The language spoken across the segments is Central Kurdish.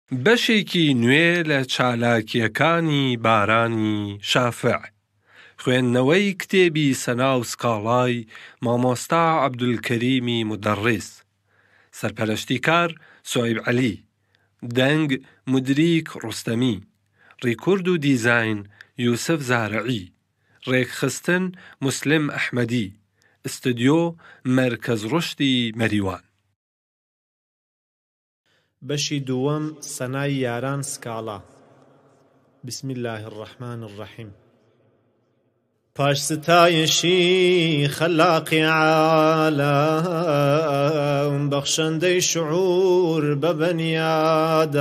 بەشێکی نوێ لە چالاکیەکانی بارانی شافع. خوێندنەوەی کتێبی سەنا و سکاڵای مامۆستا عەبدولکەریمی مودەڕیس. سەرپەرشتیکار سوهەیب عەلی. دەنگ مودریک ڕوستەمی. ڕیکورد و دیزاین یوسف زارعی. ڕێکخستن موسلم ئەحمەدی. ئستودیۆ مەرکەز ڕشدی مەریوان. بەشی دووەم سەنای یاران سکاڵا. بسم الله الرحمن الرحیم. پاش ستایشی خەلاقی عالەم بەخشەندەی شعور بە بەنیادەم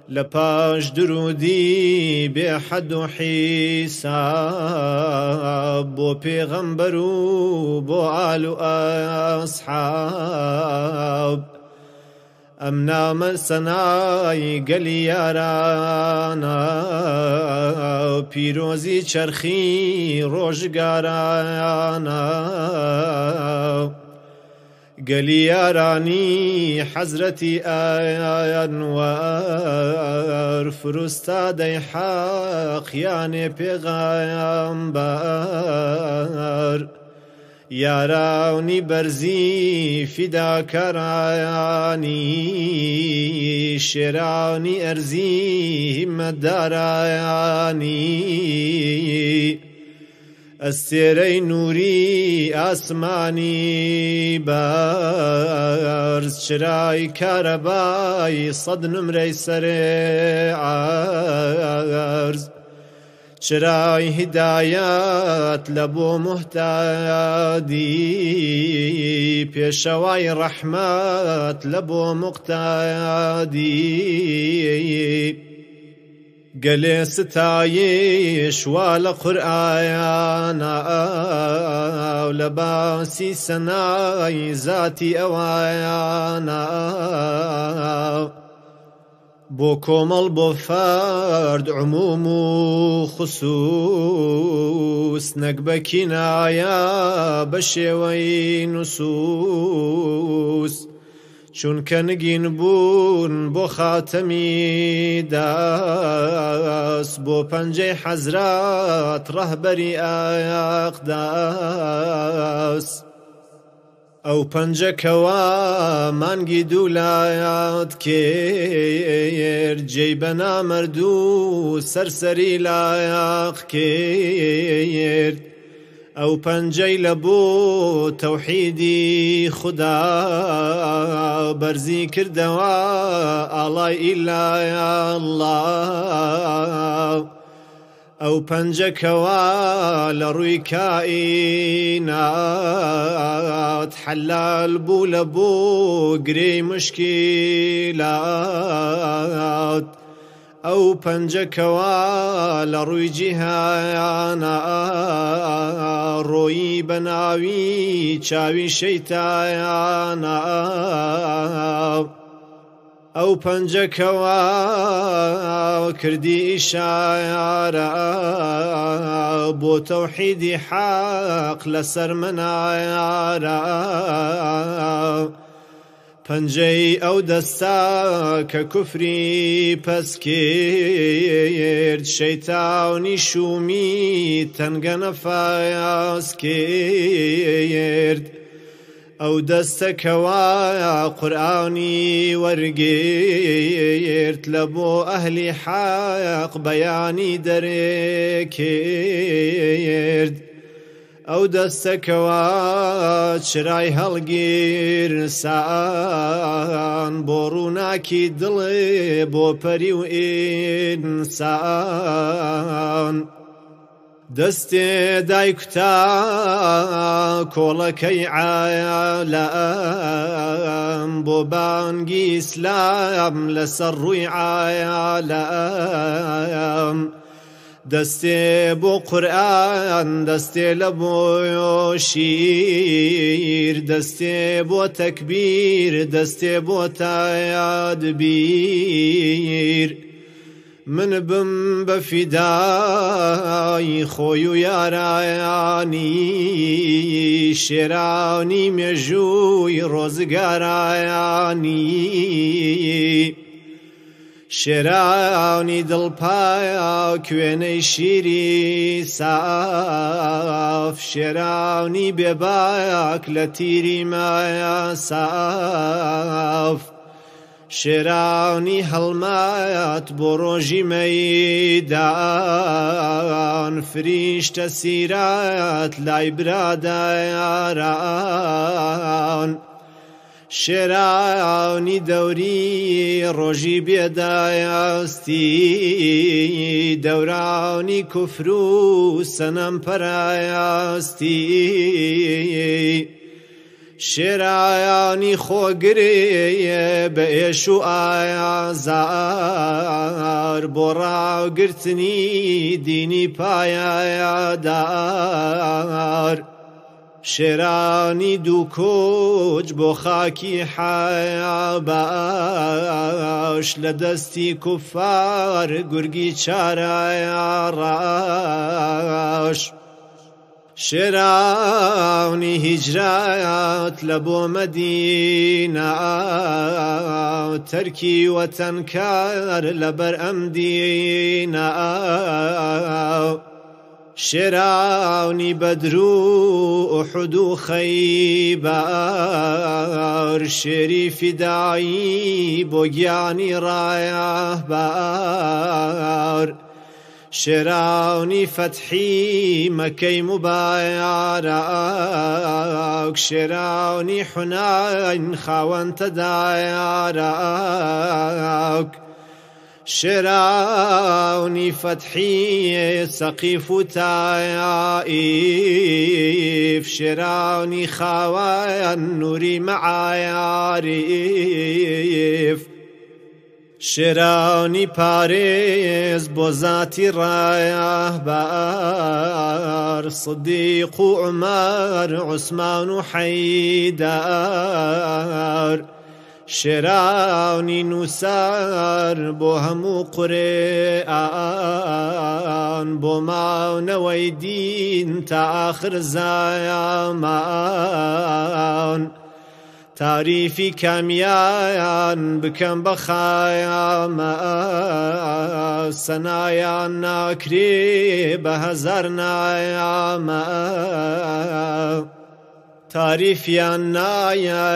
لە پاش درودی بێ حەد و حیساب بۆ پێغەمبەر و بۆ ئال و ئەسحاب ئەم نامە سەنای گەلی یارانە پیرۆزی چەرخی ڕۆژگارانە گەلی یارانی حەزرەتی ئەنوەر فروستادەی حەق یانێ پێغەمبەر یاراونی بەرزی فیداکارانی شێرانی ئەرزی هیممەتدارانی ئەستێرەی نووری ئاسمانی بەرز چرای کارەبای سەد نمرەی سەرێ عەرز چرای هیدایەت لە بۆ موحتادی پێشەوای ڕەحمەت لە بۆ موقتادی گەلێ ستایش وا لە قورئانە لە باسی سەنای زاتی ئەوایانە بۆ کۆمەڵ بۆ فەرد عموم و خوسووس نەک بە کینایە بە شێوەی نوسووس چونکە نگین بوون بۆ خاتەمی دەست بۆ پەنجەی حەزرات ڕەهبەری ئاقداس ئەو پەنجەکەوە مانگی دوولایەت کرد جێی بە نامەردوو سەرسەری لایەق کرد ئەو پەنجەی لە بۆ تەوحیدی خودا بەرزی کردەوە ئاڵای ئیلای ئەڵڵا ئەو پەنجەکەوە لە ڕووی کائینات حەلال بوو لە بۆ گرێی مشکیلات ئەو پەنجەکەوە لە ڕووی جیهانە ڕۆیی بە ناوی چاوی شەیتانە ئەو پەنجەکەوە کردی ئیشارە بۆ تەوحیدی حەق لەسەر منایارە پەنجەی ئەو دەستە کە کوفری پەس کرد شەیتانی شومی تەنگە نەفاس کرد ئەو دەستەکەوە قورئانی وەرگرت لە بۆ ئەهلی حەق بەیانی دەرێکرد ئەو دەستەکەوە چرای هەڵگیرسان بۆ ڕووناکی دڵێ بۆ پەری و ئینسان دەستێ دایکتا کۆڵەکەی عالەم بۆ بانگی ئیسلام لەسەر ڕووی عالەم دەستێ بۆ قورئان دەستێ لە بۆ شیر دەستێ بۆ تەکبیر دەستێ بۆ تایادبیر من بم بەفیدای خۆی و یارایانی شێرانی مێژووی ڕۆزگارایانی شێرانی دڵپایا کوێنەی شیری ساف شێرانی بێباک لە تیری مایە ساف شێرانی هەڵمات بۆ ڕۆژی مەیدان فریشتە سیرات لای برادایاران شێرانی دەوری ڕۆژی بێدایاستی دەورانی کوفر و سەنەم پەرایاستی شێرایانی خۆگرێ بە ئێش و ئایازار بۆ ڕاوگرتنی دینی پایەدار شێرانی دوو کۆچ بۆ خاکی حیا باش لە دەستی کوفار گورگی چارایە ڕاش شێرانی هیجرات لە بۆ مەدینە تەرکی وەتەنکار لەبەر ئەم دینە شێرانی بەدر و ئوحود و خەیبەر شێری فیدایی بۆ گیانی ڕایەهبەر شێرانی فەتحی مەکەی مبایەرەک شێرانی حونین خاوەنتە دایەرەک شێرانی فەتحی سەقیف و تایائیف شێرانی خاوەن نووری مەعایاریف شێرانی پارێز بۆ زاتی ڕایەهبەر سدیق و عومەر عوسمان و حەیدەر شێرانی نووسەر بۆ هەموو قورئان بۆ ماونەوەی دین تا ئاخر زایامان تاریفی کامیان بکەم بە خایامە سەنایان ناکرێ بە هەزار نایامە تاریفیان نایە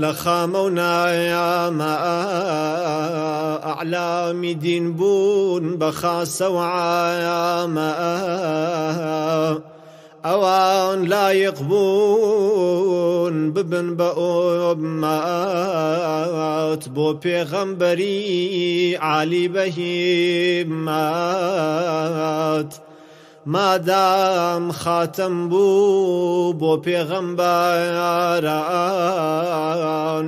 لە خامە و نایامە ئەعلامی دین بوون بە خاسە و عایامە ئەوان لایق بوون ببن بە ئومەت بۆ پێغەمبەری عالی بەهیمەت مادام خاتم بوو بۆ پێغەمبەران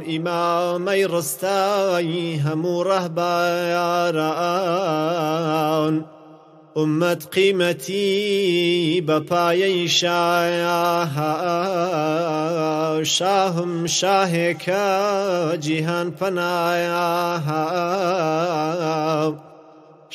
ئیمامەی ڕستایی هەموو ڕەهبەران ئومەت قیمەتی بە پایەی شایە شاهم شاهێکە جیهان پەنایە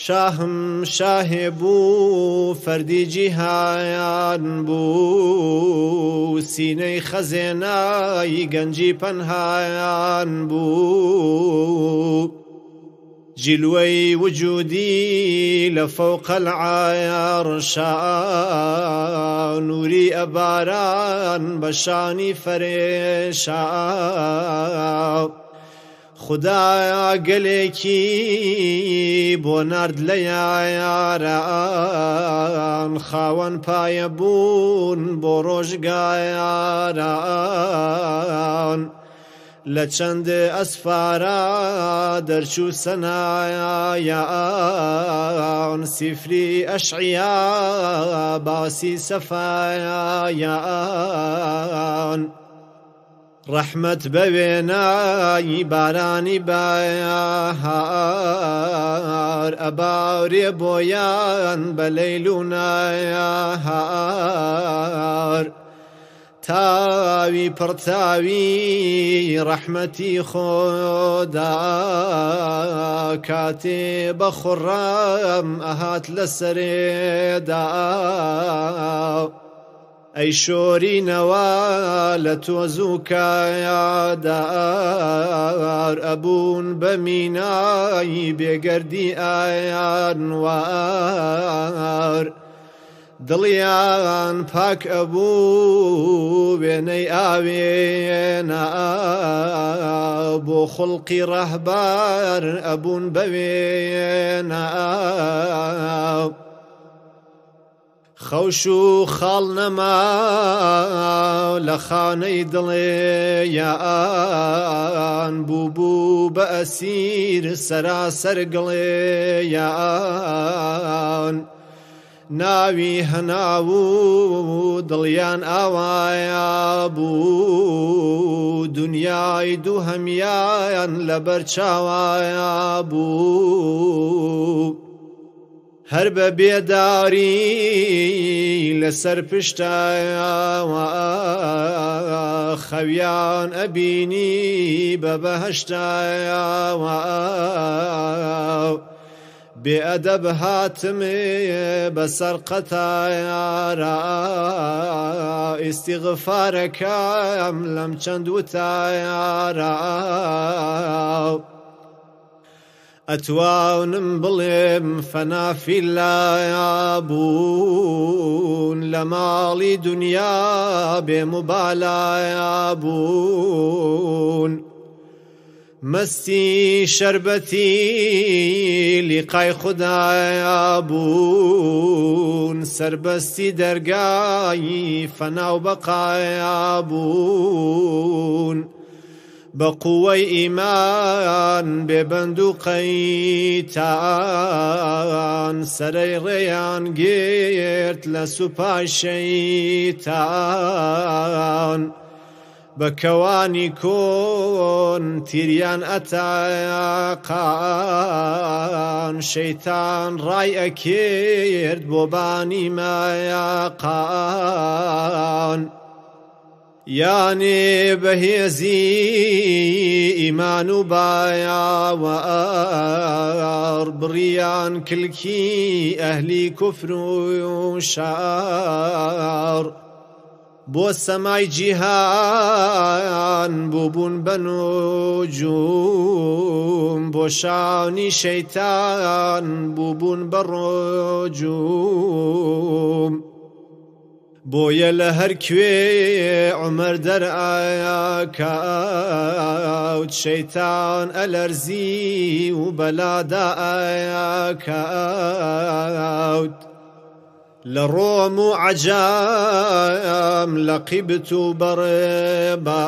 شاهم شاهێ بوو فەردی جیهان بوو سینەی خەزێنای گەنجی پەنهایان بوو جلوەی وجودی لە فەوقە العایەڕشا نووری ئەباران بە شانی فەرێشا خودایە گەلێکی بۆ نارد لە یاران خاوەن پایە بوون بۆ ڕۆژگاران لە چەند ئەسفارە دەرچوو سەنایان سیفری ئەشعیا باسی سەفایان ڕەحمەت بەوێنایی بارانی بایەهار ئەباورێ بۆیان بە لەیل و نایەهار تاوی پڕتاوی ڕەحمەتی خۆدا کاتێ بە خوڕام ئەهات لەسەرێدا ئەی شۆرینەوە لە تۆز و کایادار ئەبوون بە مینای بێگەردی ئایانوار دڵیان پاک ئەبوو وێنەی ئاوێنە بۆ خوڵقی ڕەهبار ئەبوون بەوێنە خەوش و خاڵ نەما لە خانەی دڵێیان بوو بە ئەسیر سەراسەر گڵێیان ناوی هەناو و دڵیان ئاوایە بوو دنیای دوو هەمیان لەبەر چاوایە بوو هەر بە بێداری لەسەر پشتایەوە خەویان ئەبینی بە بەهەشتایەوە بێئەدەب هاتمێ بەسەر قەتایارە ئیستیغفارەکەم لەم چەند وتایارە ئەتوانم بڵێم فەنافی لایە بوون لە ماڵی دنیا بێموبالایە بوون مەستی شەربەتی لیقای خودایە بوون سەربەستی دەرگای فەناو بەقایە بوون بە قووەی ئیمان بێبەند و قەیتان سەرەی ڕێیان گرت لە سوپای شەیتان بە کەوانی کۆن تیریان ئەتاقان شەیتان ڕای ئەکرد بۆ بانی مایاقان یانێ بەهێزی ئیمان و بایاوەڕ بڕیان کلکی ئەهلی کوفر و شار بۆ سەمای جیهان بووبوون بە نوجوم بۆ شانی شەیتان بووبوون بە ڕۆجوم بۆیە لە هەر کوێ عومەر دەرئایە کەوت شەیتان ئەلەرزی و بەلادائایە کەوت لە ڕۆم و عەجام لە قیبت و بەڕێبار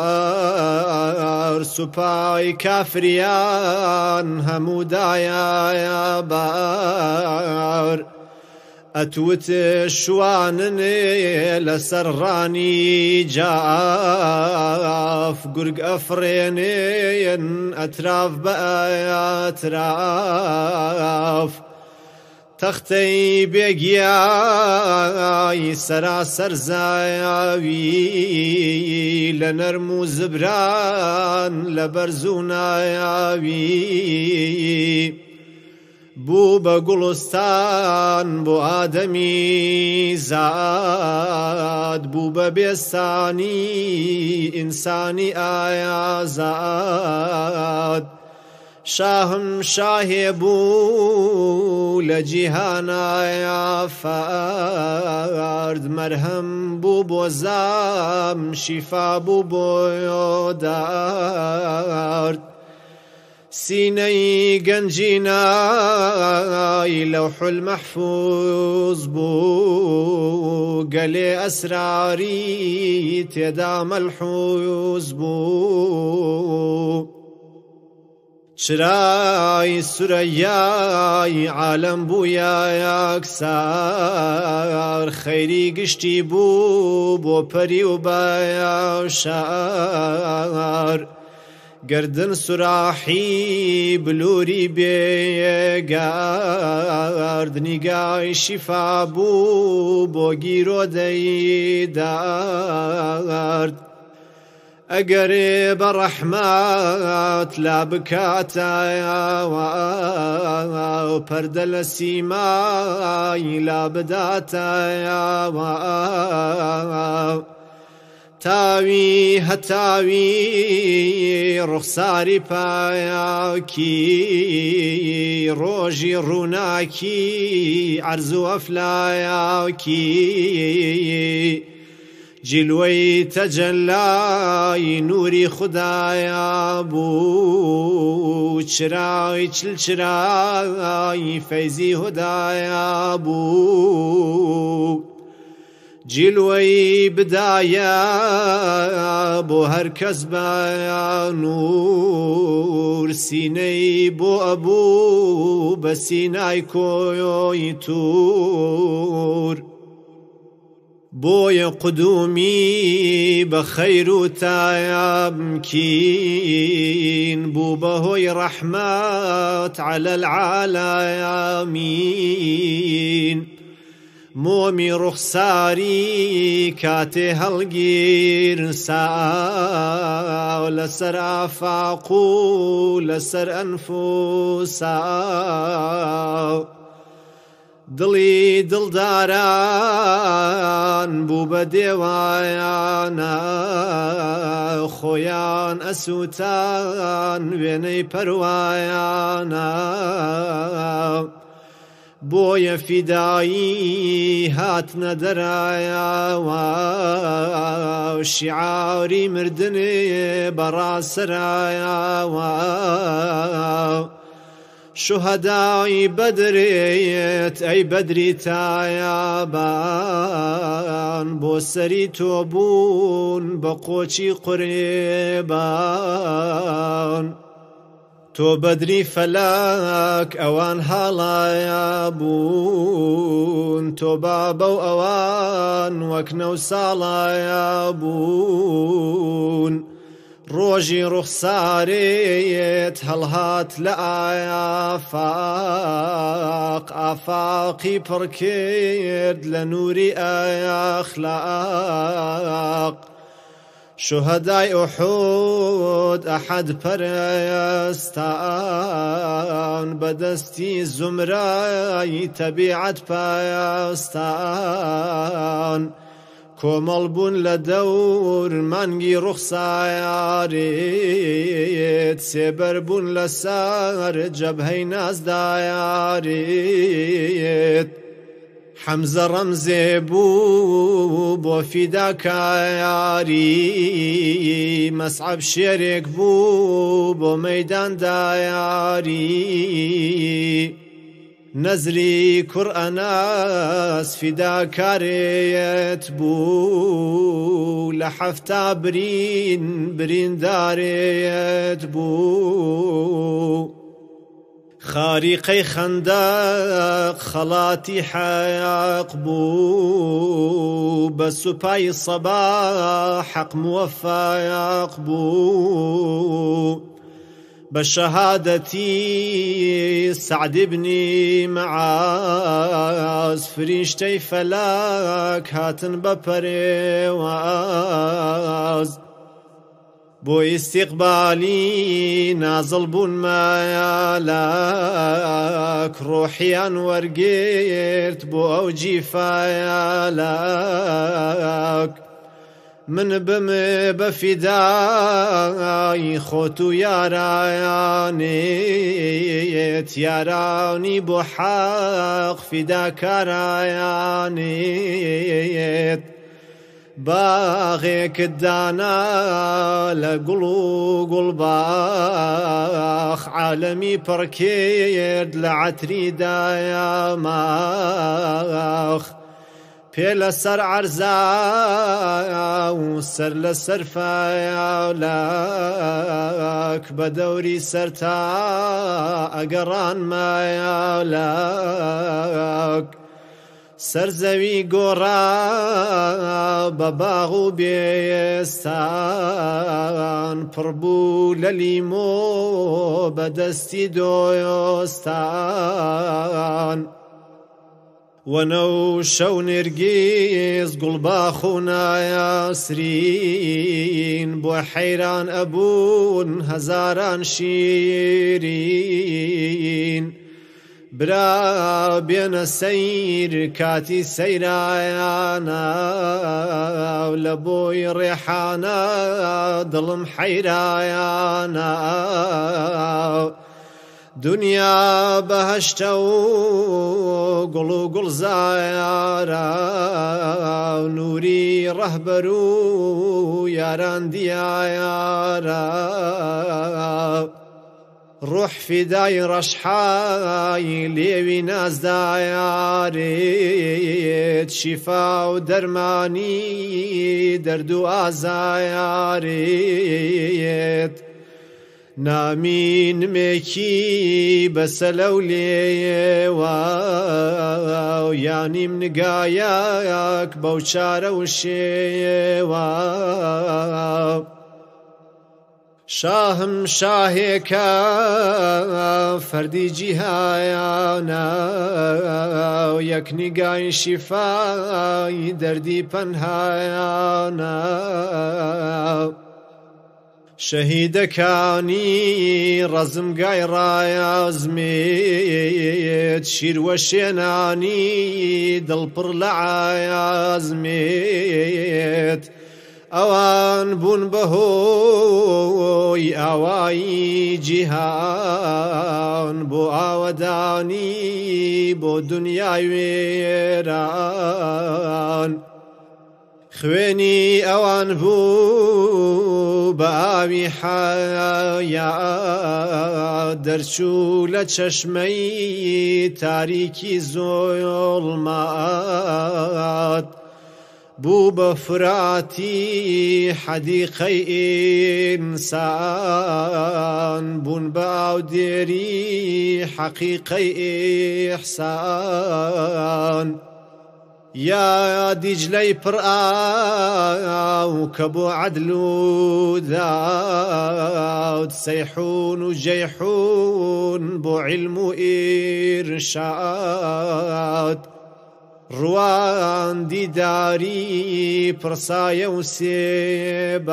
سوپای کافریان هەموو دایایە بار ئەتوت شواننێ لەسەر ڕانی جاف گورگ ئەفرێنێن ئەتراف بە ئەتراف تەختەی بێگیای سەراسەر زایاوی لە نەرم و زبران لە بەرز و نایاوی بوو بە گوڵستان بۆ ئادەمی زاد بوو بە بێستانی ئینسانی ئایازاد شاهم شاهێ بوو لە جیهانایە فەرد مەرهەم بوو بۆ زام شیفا بوو بۆ دارد سینەی گەنجینای لەوح المەحفوظ بوو گەلێ ئەسراری تێدا مەلحوظ بوو چرای سورەیای عالەم بوویە یەکسار خەیری گشتی بوو بۆ پەری و بەیەشار گردن سراحی بلوری بێگارد نیگای شیفا بوو بۆ گیرۆدەی دارد ئەگەرێ بە ڕەحمەت لا بکاتەوە پەردە لە سیمای لا بداتەوە تاوی هەتاوی ڕوخساری پایاکی ڕۆژی ڕووناکی عەرز و ئەفلایاکی جلوەی تەجەلای نوری خودایە بوو چرای چلچرای فەیزی هودایە بوو جلوەی بدایە بۆ هەر کەس بە نور سینەی بۆ ئەبوو بە سینای کۆی توور بۆیە قودومی بە خەیر و تایەمکین بوو بەهۆی ڕەحمەت عەلە العالەمین مۆمی ڕوخساری کاتێ هەڵگیر ساو لەسەر ئافاق و لەسەر ئەنفوسا دڵی دڵداران بوو بە دێوایانە خۆیان ئەسووتان وێنەی پەروایانە بۆیە فیدایی هاتنە دەرایەوە شیعاری مردنێ بەڕاسەرایەوە شوهدای بەدرێت ئەی بەدری تایابان بۆ سەری تۆ بوون بە قۆچی قورێبان تۆ بەدری فەلەک ئەوان هاڵایە بوون تۆ بابە و ئەوان وەک نەو ساڵایە بوون ڕۆژی ڕوخسارێت هەڵهات لە ئافاق ئافاقی پڕ کرد لە نوری ئەخلاق شوهدای ئوحود ئەحەد پەرستان بەدەستی زومرای تەبیعەت پایەستان کۆمەڵ بوون لە دەور مانگی ڕوخسارێت سێبەر بوون لەسەر جەبهەی نازدایارێت حەمزە ڕەمزێ بوو بۆ فیداکایاری مەسعەب شێرێک بوو بۆ مەیدان دایاری نەزری کوڕ ئەنەس فیداکارێت بوو لە حەفتا بریندارێت بوو خاریقەی خەندەق خەڵاتی حەق بوو بە سوپای سەباح حەق موەفەق بوو بە شەهادەتی سەعد بنی مەعاز فریشتەی فەلەک هاتن بە پەرێواز بۆ ئیستیقبالی نازڵ بوون مایەلەک ڕۆحیان وەرگرت بۆ ئەو جیفایەلەک من بمێ بە فیدای خۆت و یارایانێت یارانی بۆ حەق فیداکارایانێت باغێکت دانا لە گوڵ و گوڵباخ عالەمی پڕ کرد لە عەتری دایەماخ پێ لەسەر عەرزا و سەر لەسەر فەیەولەک بە دەوری سەرتا ئەگەڕان مایەولەک سەرزەوی گۆڕا بە باغ و بێستان پڕبوو لە لیمۆ بەدەستی دۆستان وەنە و شەو نێرگیز گوڵباخ و نایاسرین بۆ حەیران ئەبوون هەزاران شیرین برا بێنە سەیر کاتی سەیرایانە لە بۆی ڕێحانە دڵم حەیرایانە دنیا بەهەشتە و گوڵ و گوڵزارە نووری ڕەهبەر و یاران دیارە ڕوح فیدای ڕەشحای لێوی نازدایارێت شیفا و دەرمانی دەرد و ئازایارێت نامی نمێکی بەسە لەو لێوە یانیم نگایەک بەو چارە و شێوە شاهم شاهێکە فەردی جیهانە یەک نیگای شیفای دەردی پەنهانە شەهیدەکانی ڕەزمگای ڕایازمێت شیروە شێنانی دڵپڕ لە عایازمێت ئەوان بوون بەهۆی ئاوایی جیهان بۆ ئاوەدانی بۆ دنیای وێران خوێنی ئەوان بوو بە ئاوی حەیات دەرچوو لە چەشمەی تاریکی زۆڵمات بوو بە فراتی حەدیقەی ئینسان بوون بە ئاودێری حەقیقەی ئیحسان یا دیجلەی پڕ ئاو کە بۆ عەدل و داود سەیحون و جەیحون بۆ عیلم و ئیرشاد ڕوان دیداری پڕسایە و سێبار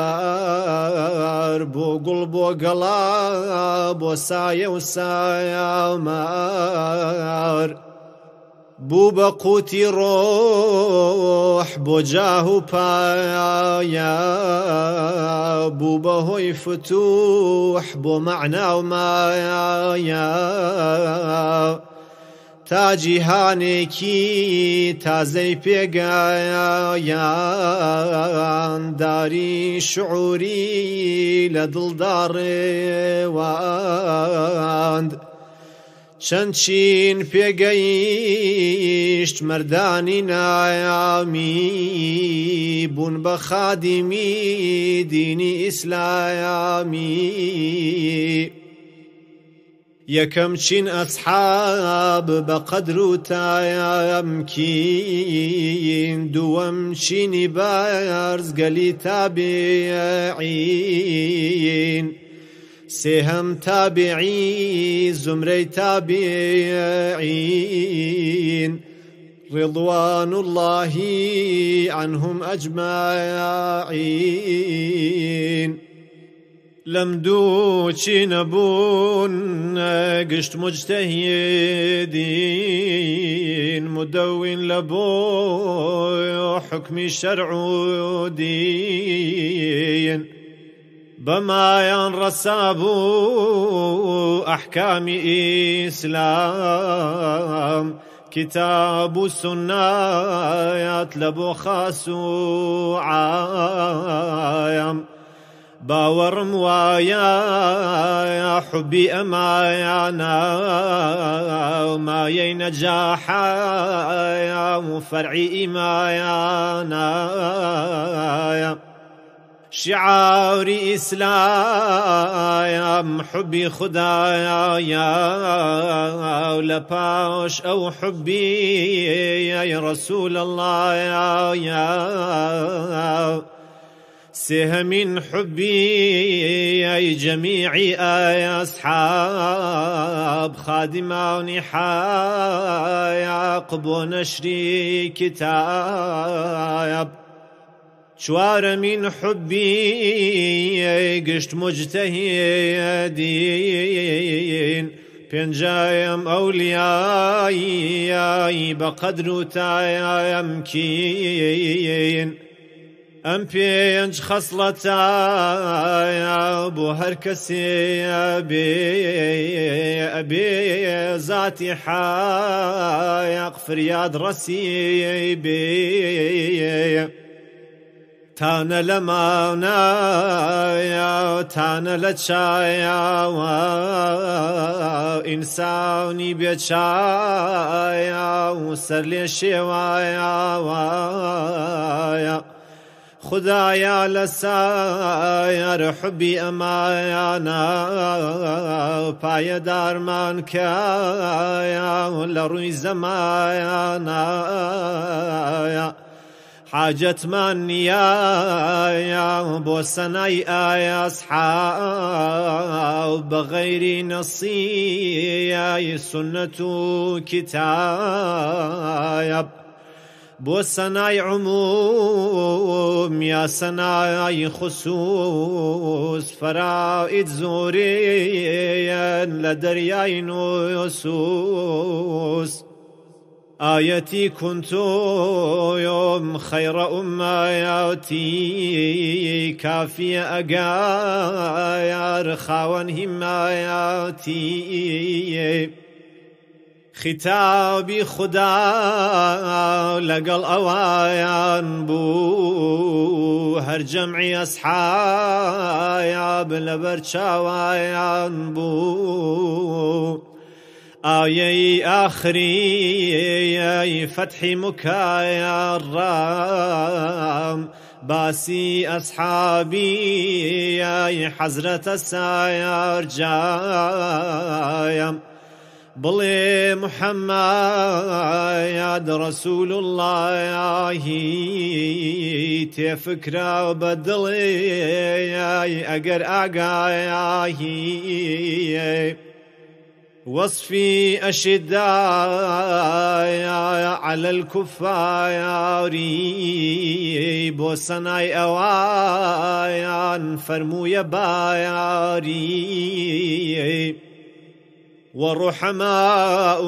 بۆ گوڵ بۆ گەڵا بۆ سایە و سایەمار بوو بە قوتی ڕۆح بۆ جاه و پایە بوو بەهۆی فتوح بۆ مەعنا و مایە تا جیهانێکی تازەی پێگایان داری شعوری لە دڵدا ڕێواند چەند چین پێگەیشت مەردانی نایامی بوون بە خادیمی دینی ئیسلامی یەکەم چین ئەسحاب بە قەدر و تایەمکین دووەم چینی بەرزگەلی تابعین سێهەم تابعی زمرەی تابعین ڕضوان الله عنهم ئەجمعین لەم دوو چینە بوون گشت مجتەهیدین مدەوین لە بۆ حکمی شەرع و دین بەمایان ڕەسابوو ئەحکامی ئیسلام کتاب و سنەیات لە بۆ خاس و عام باوەڕم وایە حوبی ئەمایانە مایەی نەجاحە و فەرعی ئیمایانە شعار إسلام حبي خدايا يا لباش أو حبي يا رسول الله يا سهم حبي يا جميع يا أصحاب خادمون حياق ونشري كتاب شوار من حبي قشت مجتهدين بنجايم أوليائي بقدر تايم كين أم بينج خصلتا بو هركسي أبي ذاتي حايق فرياد رسي بي تانا لمانا تانا لتشايا إنساني بيتشايا وسر لي شوايا خدايا لساير حبي أمايانا باي دارمان كايا لروي زمايانا حاجة من يا بوسناي يا أصحاب بغير نصي سنة كتاب بوسناي عموم يا سناي خصوص فرائد زوري لدرياي نصوص آيتي كنت يوم خير أماتي كافية أقايا رخاوان هماياتي ختابي خدا لقل أوايان بو هر جمعي أصحايا بلبرشاوايان بو آيي آخري فتحي مكايا الرام باسي أصحابي حزرة الساير جايم بلي محمد رسول الله تفكر بدلي أقر أقايا وصفي أشداء على الكفار بوسناي أوايان فرمو يباياري والرحماء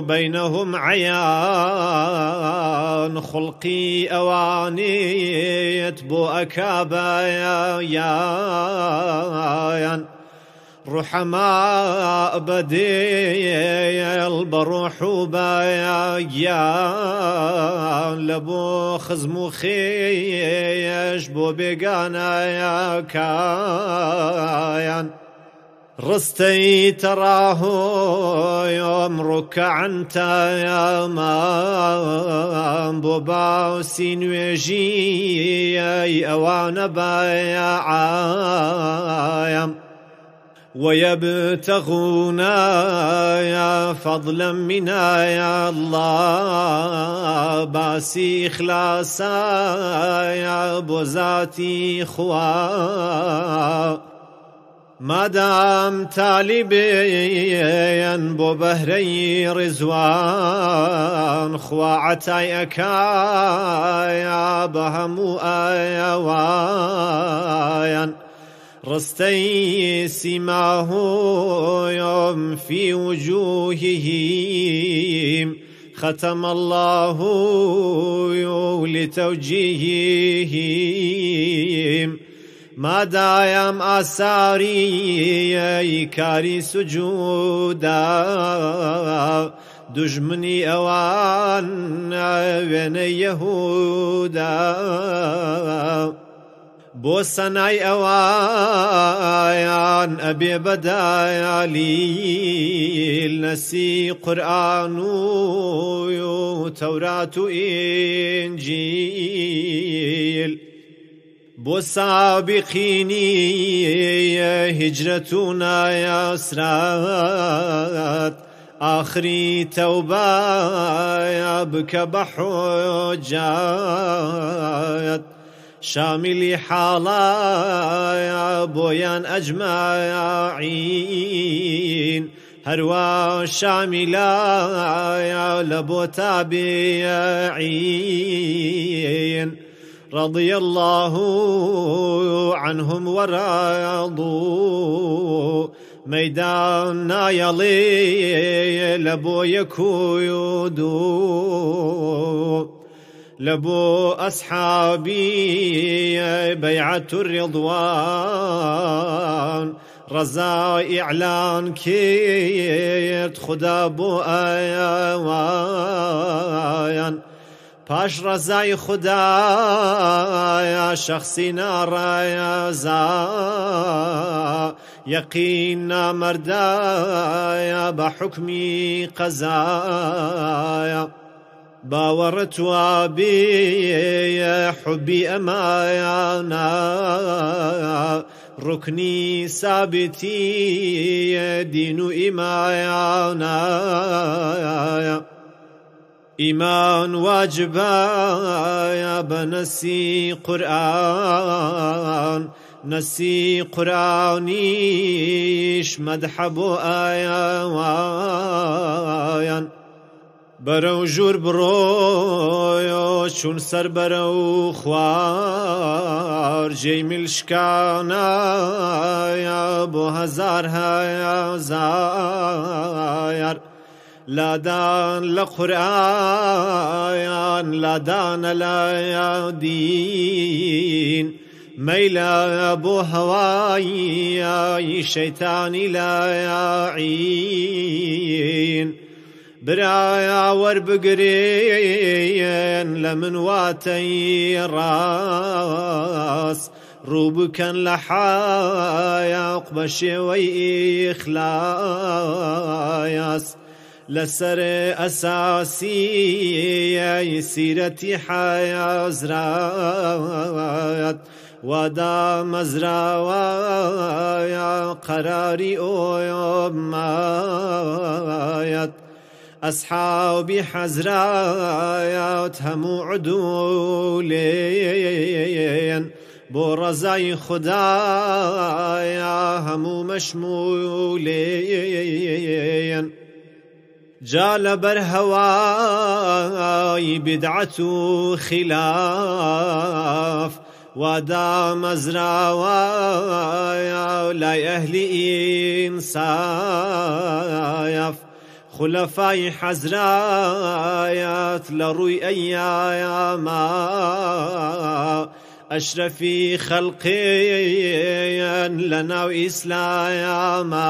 بينهم عيان خلقي أوانيت بو أكابايان رحماء بدي البروح بايا لبو خزمو خيش بو بيقانا يا كايان رستي تراه يوم ركع انت يا مام بوبا سينويجي اوان بايا عايم ويبتغون يا فضلا منا يا الله باسي إخلاصا يا بوزاتي خوا ما دام تالبين بو بهري رزوان خوا عتاي أكايا بهمو آيوان رستي سماه يوم في وجوههم ختم الله لتوجيههم ما دايم آثاري كاري سجودا دجمني أوان بين يهودا بوسناي أوايان أبي بدايا ليل نسي قرآن توراة إنجيل بو سابقيني هجرتنا يا سرات آخري توبة يا بك بحجات شاملي حالا يا بويان أجمعين هروا شاملا يا لبو تابعين رضي الله عنهم ورضوا ميدان يلي لبو يكودو لبو أصحابي بيعة الرضوان رضا إعلان كيرت خدا بو آيوان باش رضای خدا یا شخصی نارضا یقین مردا با حکمی قضا باورت وابي حبي أمانا ركني ثابتي دين إيمانا إيمان واجبا يا بنسي قرآن نسي قرآنيش مدحبو آيان برو جور برو چون سر برو خوار جيمل شكانا يا بو هزار هزار لادان لقرآن لادان لا دين ميلا بو هواي شيطاني لا يعين برايا وربقرين لمن واتي راس روبكن لحايا قبشي وإخلاص لسر أساسي سيرتي حيازرات ودا مزراويا قراري أمايات أصحابي حزرايات همو عدولين برزاي خدايا همو مشمولين جال برهواي بدعة خلاف ودا مزراويا لا أهلي إنصاف خلفاي حزرايات لروي أياما أشرفي خلقي لنا وإسلاما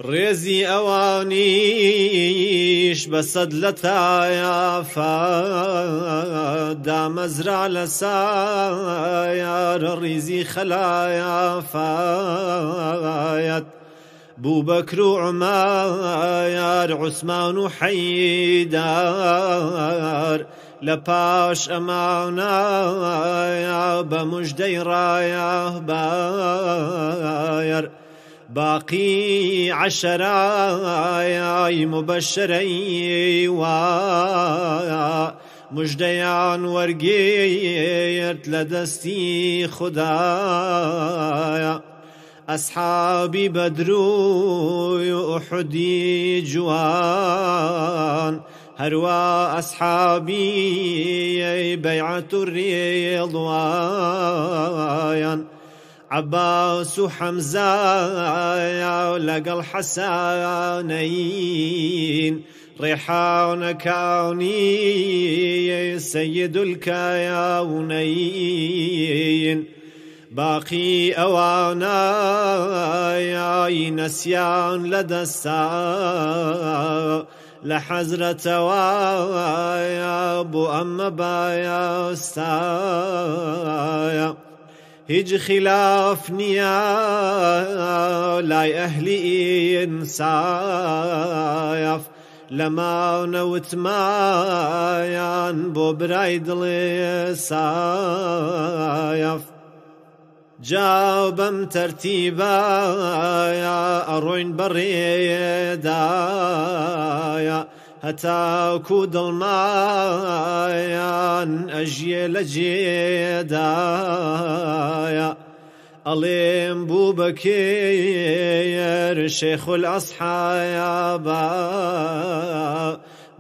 ريزي أوانيش بصدلتا يا فادا مزرع لسايا ريزي خلايا فايت بو بكر وعماير عثمان وحيدار لباش أمانا بمجدي رايا باير باقي عشرايا مبشري مجديان ورقيت لدستي خدايا أصحابي بدرو أحدي جوان هروا أصحابي بيعة الرضوان عباس وحمزة لقى الحسنين ريحان كوني سيد الكيونين باقي أوانا يا نسيان لدى الساعة لحزرة ويا أبو أما بايا استايا هج خلاف نيا لا أهلي إنسايف لما نوتمایان بۆ برای دڵێ سایەف جاو بەم تەرتیبایە ئەڕۆین بەڕێدایە هەتاکو دڵمایان ئەژیێ لە جێدایە ئەڵێم بوو بەکێر شێخ الئەسحابە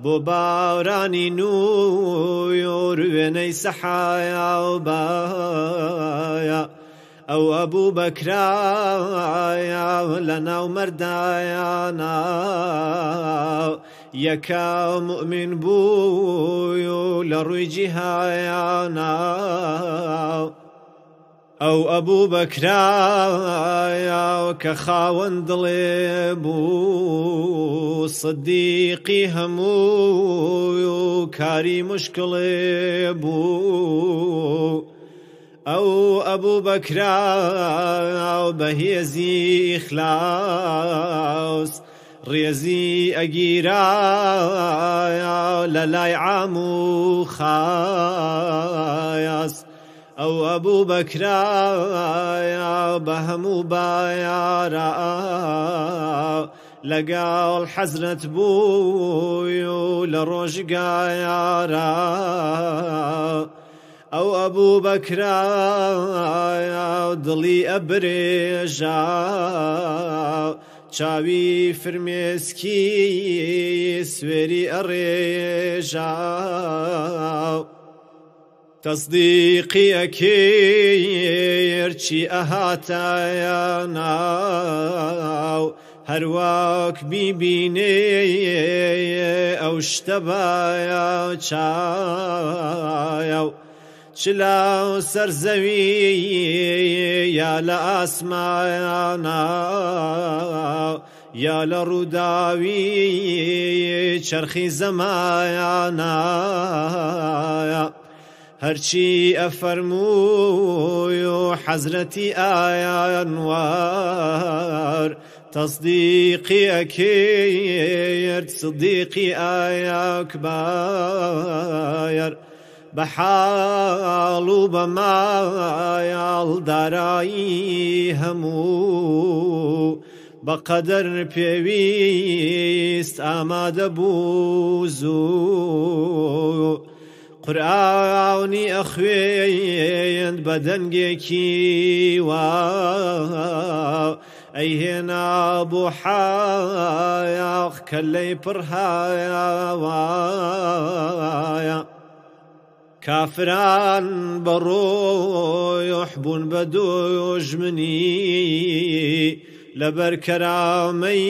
بۆ باورانی نور وێنەی سەحابە ئەو ئەبوو بەکرایە لە ناو مەردایانە یەکە مومین بووی و لە ڕووی جیهانە ئەو ئەبوو بەکرایە کە خاوەن دڵێ بوو سدیقی هەمووی و کاری مشکڵێ بوو ئەو ئەبوو بەکرایە بەهێزی ئیخلاس ڕێزی ئەگیرایە لە لای عام و خایاس ئەو ئەبوو بەکرایە بە هەموو بایارە لەگەڵ حەزرەت بووی و لە ڕۆژگایارە ئەو ئەبوو بەکرایە دڵی ئەبرێژە چاوی فرمێسکی سوێری ئەڕێژە تەصدیقی ئەکێر چی ئەهاتایە ناو هەروەک بیبینێ ئەو شتە بایە چایە چلاو سەر زەوی یا لە ئاسمانە یا لە ڕووداوی چەرخی زەمانە هەرچی ئەفەرمووی و حەزرەتی ئایانوار تەصدیقی ئەکرد سدیقی ئایەکبار بەحاڵ و بەمایاڵ دارایی هەموو بەقەدەر پێویست ئامادە بوو زوو قورئانی ئەخوێند بە دەنگێکی وا ئەیهێنا بۆ حایاق کەلەی پڕ هایاوایە کافران بەڕۆیح بوون بە دۆژمنی لەبەر کەرامەی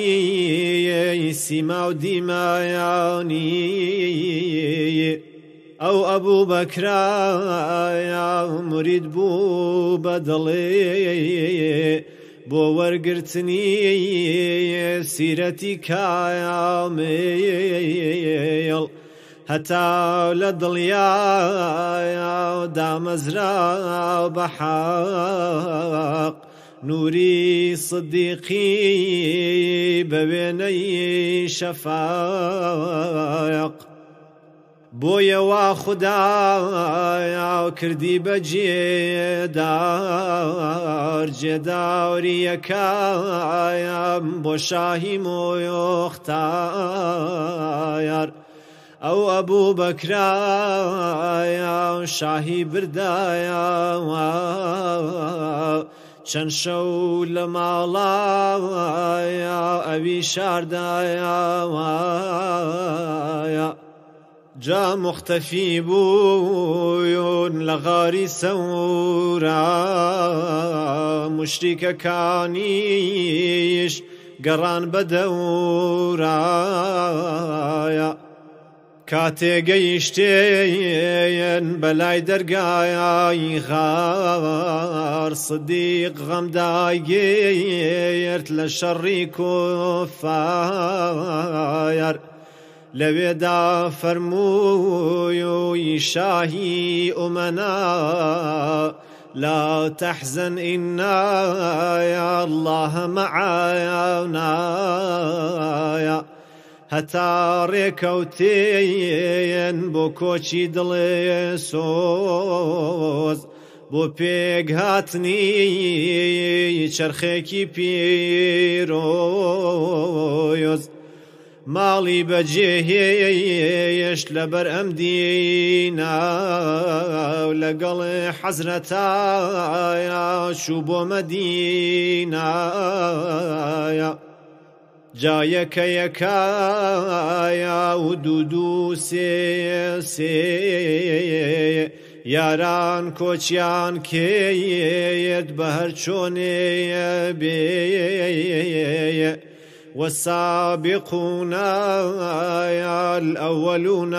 سیما و دیمایانی ئەو ئەبوو بەکرایە مرید بوو بە دڵێ بۆ وەرگرتنی سیرەتی کامێڵ هەتا لە دڵیایە دامەزرا بە حەق نوری صدیقی بە وێنەی شەفاق بۆیەوە خودایە کردی بە جێدار جێداوریەکەیە بۆ شاهی مۆختار ئەو ئەبوو بەکرایە شاهی بردایە چەند شەو لە ماڵایە ئەوی شاردایە جا مختفی بوون لە غاری سەورە مشریکەکانیش گەڕان بە دەورایە کاتێگەیشتێن بەلای دەرگای غار صدیق غەمداگێرد لە شەڕی کۆفار لەوێدا فەرمووی شاهی ئومەنا لا تحزن إنا يا الله معنا هەتا ڕێکەوتێن بۆ کۆچی دڵێ سۆز بۆ پێک هاتنی چرخێکی پیرۆز ماڵی بەجێهێشت لەبەر ئەم دینە لەگەڵ حەزرەتایە چوو بۆ مەدینە جایەکە یەکایە و دوو سێ یاران کۆچیان کێیت بە هەر چۆنێ بێ والسابقون الأولون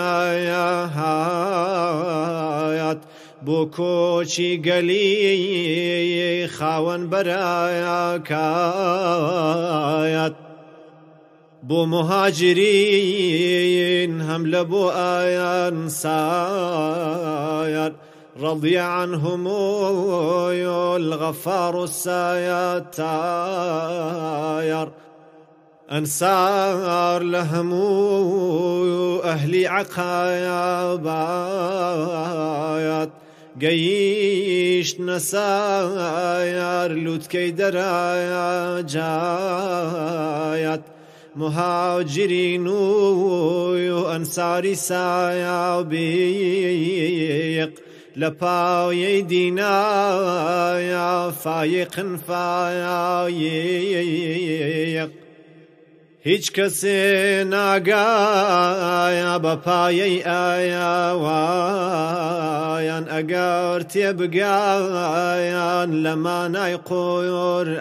هات بۆ کۆچی گەلی خاوەن بەرایەکایەت بۆ مهاجرین هەم لە بۆ ئەنسار رضي عنهم الغفار الساتار أنصار لهم أهل عقايبات قيشت نساير لوتكي درايا جايات مهاجرين وأنصاري سايبيق لپای دینایا فایق فایق هیچ کسی ناگایا بپای آیاوان اگر تبگاین لمانای قرآن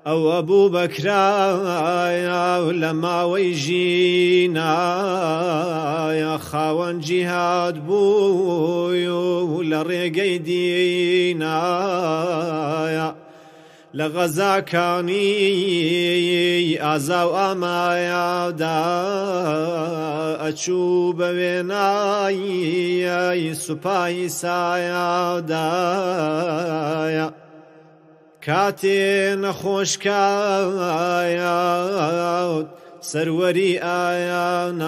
او ابو بکرایا لما ویجینا خاون جهاد بویو لرقی دینا لغزا کانی ازاو امایا دا اچوب وینای سپای سایا دا کاتێ نەخۆشکایە سەروەری ئایانایەم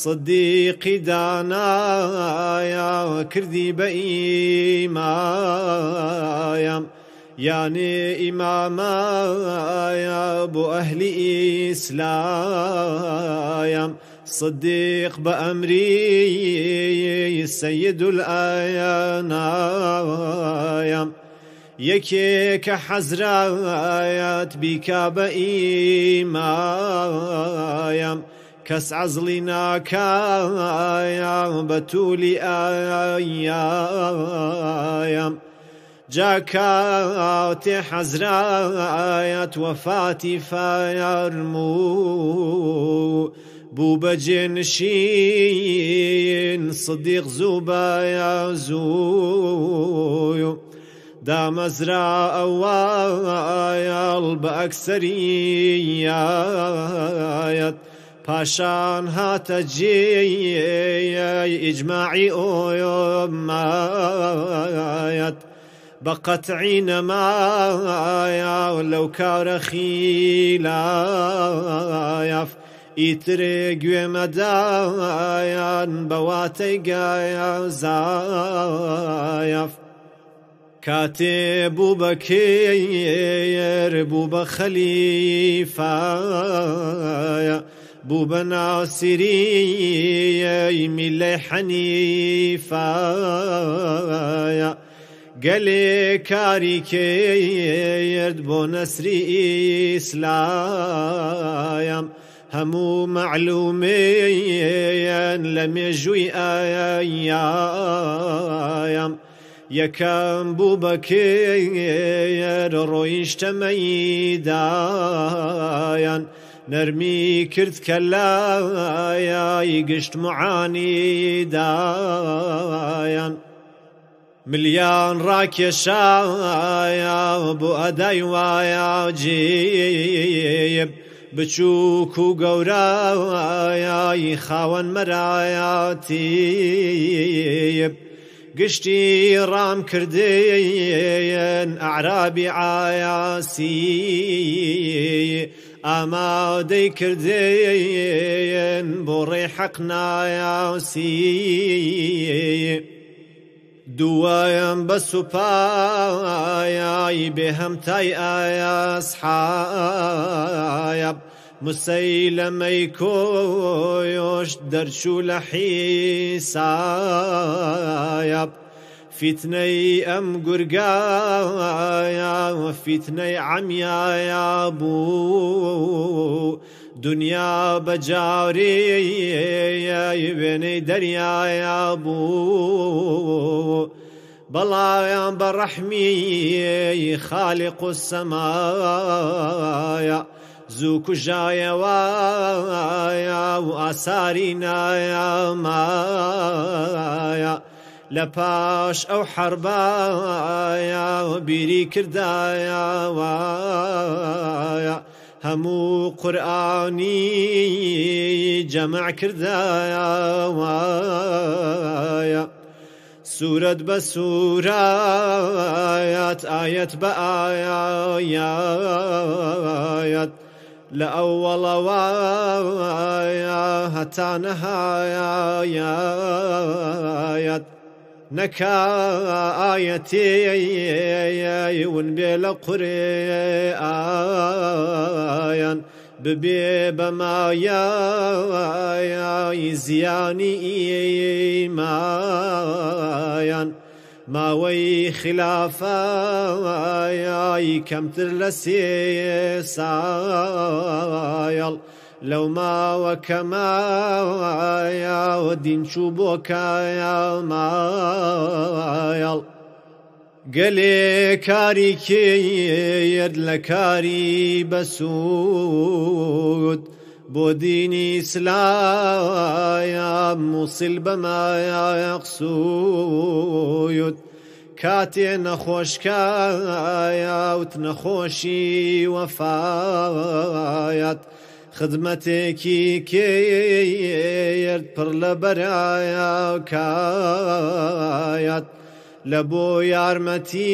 صدیقی دانایە کردی بە ئیمایەم یانێ ئیمامایە بۆ ئەهلی ئیسلایەم صديق بأمري سيد الآيام يكيك حزرايات بيكا بإيمايام كس عزلنا كايا بتولي آيام جاكاتي حزرايات وفاتي فيرمو بو بجنشين صديق زوبايا زويو دا مزرعة وايال بأكثريات پاشان هات جي إجماعي أويومايات بقطعين مايا ولو كارخيلايف ئیترێ گوێمەدایان بەواتەی گایە زایەف کاتێ بوو بە کێر بوو بە خەلیفایە بوو بە ناسیریەی میلەی حەنیفایە گەلێ کاری کرد بۆ نەسری ئیسلام همو معلومين لم يجوي آيام يكام بو بكير رويشت ميدايان نرمي كرت كلايا يقشت معاني دايان مليان راكي شايا بو أداي وايا جيب بچووک و گەورەی خاوەن مەرایەتی گشتی ڕام کردێن ئەعرابی عایاسی ئامادەی کردێن بۆ ڕێی حەق نایاسی دوایان بە سوپایای بێهەمتای ئاسحاب مسەیلەمەی کۆیۆش دەرچوو لە حیساب فیتنەی ئەم گورگایە فیتنەی عەمیایە بوو دنیا بەجارەی وێنەی دەریایە بوو بەڵایان بە ڕەحمی خاڵق و سەمایە زوو کوژایەوایە و ئاساری نایەمایە لە پاش ئەو حەربایە بیری کردایەوایە هەموو قورئانی جەمع کردایەوایە سورة بسورات آية بآيات لأول وايا هتا نهايات نكا آيتي ونبيل قرآن ببي بمايا زياني إيمايا ماوي خلافا كمتر لسيسايل لو ما وكما ودين شوبوكا يا مايل قلي كاري كير لكاري بسود بوديني سلايا موصل بما يقصود كاتي نخوش كايا وتنخوشي وفايات خدمتكي كير پر لبرايا كايات لبو يارمتي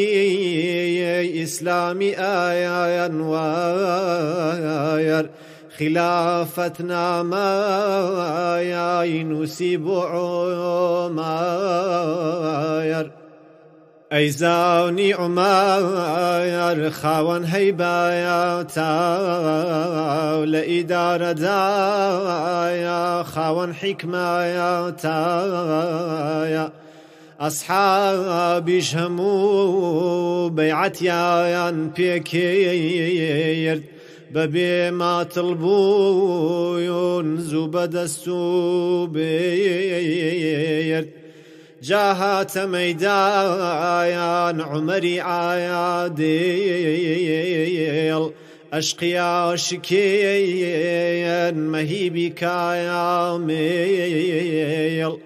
إسلامي آيا واير خلافتنا ما نسيب عماير أيزاوني عماير خاون هيبايا تاو لإدارة دايا خاون حكمايا تايا أصحابي شهمو بيعت يايان بيكيرد ببي ما طلبو ينزو بدستو بيرد جاهات ميدان عمري عياديل أشقيا شكيا مهيبي كايا ميل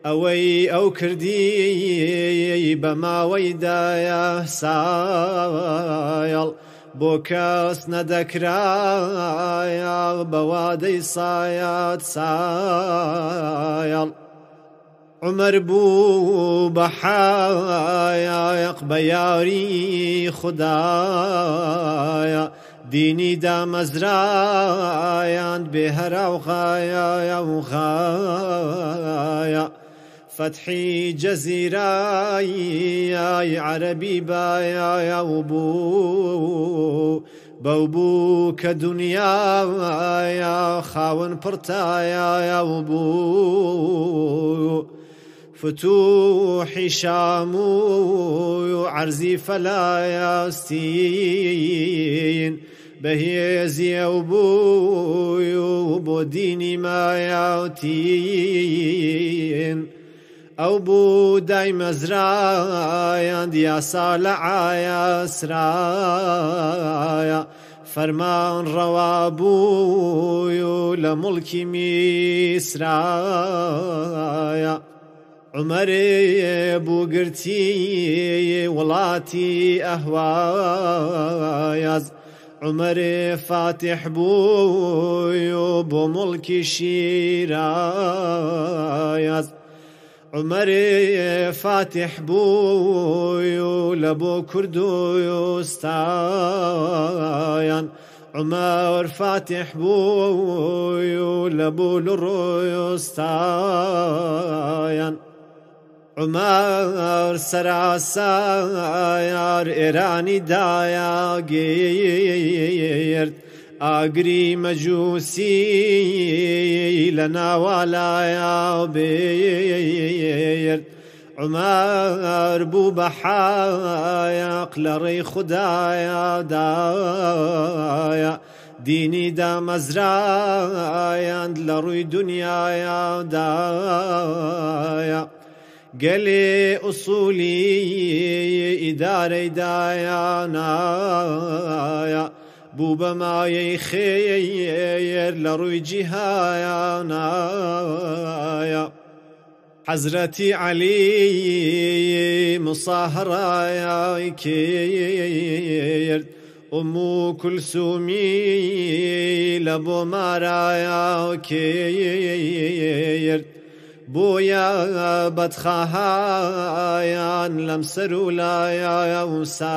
أوي أو كردي بما ويدايا سايل بوكاس ندكرايا بوادي صايات سايل عمر بو بحايا يقبياري خدايا ديني دا مزرايا بهرا وغايا وغايا فتحي جزيراي عربي بايا وبو بوبو كدنيا يا خاون برتايا يا وبو فتوحي شامو عرزي فلا يستين بهيزي وبو بو ديني ما يوتين أو بو داي مزرايا ديا صالعايا سرايا فرمان روابو لملكي ميسرايا عمري بو قرتي ولاتي أهواياز عمري فاتح بو ملكي شيراياز عمر فاتح بويو لبو كردو يستايان عمر فاتح بويو لبو لرو يستايان عمر سراسايار إيراني دايا گيرد آگری مجوسی لنا ولایا بيرد عمر بو بحایق لری خدایا دایا دینی دا مزرایند لروی دنیایا دایا قلي أصولي إداري دايا نايا بوبا ما يخير لروي جهايا نايا حزرتي علي مصاهرة يا كير أمو كلثومي لبو مارايا كير بويا بدخاهايان لمسرولايا وساير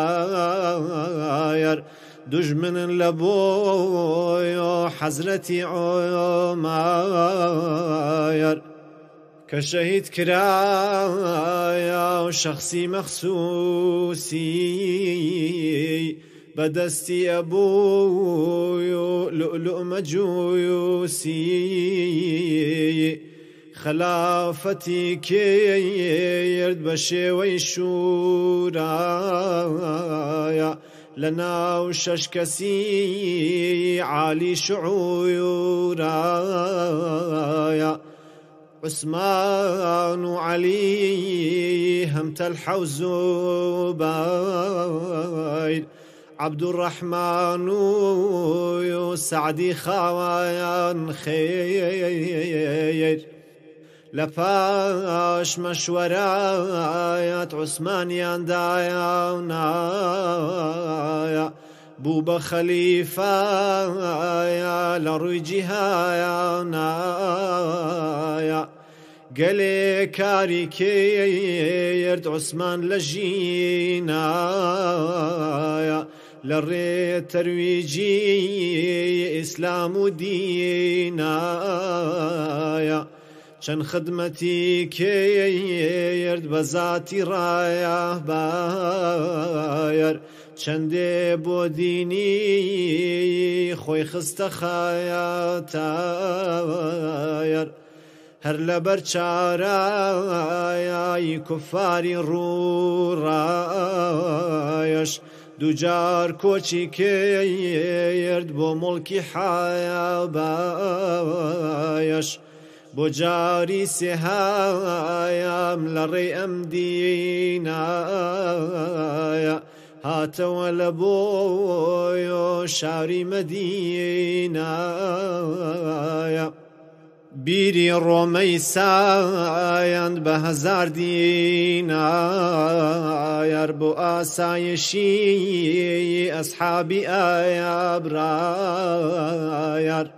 دجمن لبويا حزرتي عماير كشهيد كرايا وشخصي مخصوصي بدستي أبويا لؤلؤ مجوسي خلافتي كيرد بشوي شورايا لنا وششكسي عالي شعورايا عثمان وعلي همت الحوز بايد عبد الرحمن وسعدي خاوان خير لفاش مشورات عثمانيان دايا ونايا بوبا خليفة يا لروي جهايا نايا قلي كاري كيرد عثمان لجينايا للريت ترويجي إسلام ودينايا چن خدمتي كيرد بذاتي رايا باير چنده بو ديني خوي خستخايا تاير هر لبر چارايا كفاري رو رايش دو جار کوچی كيرد بو ملكي حايا بايش بو جاري سهايام لري أمدينايا هات ولبويو شاري مدينايا بيري رومي سايان بهزار ديناير بو آسايشي أصحابي آيا براير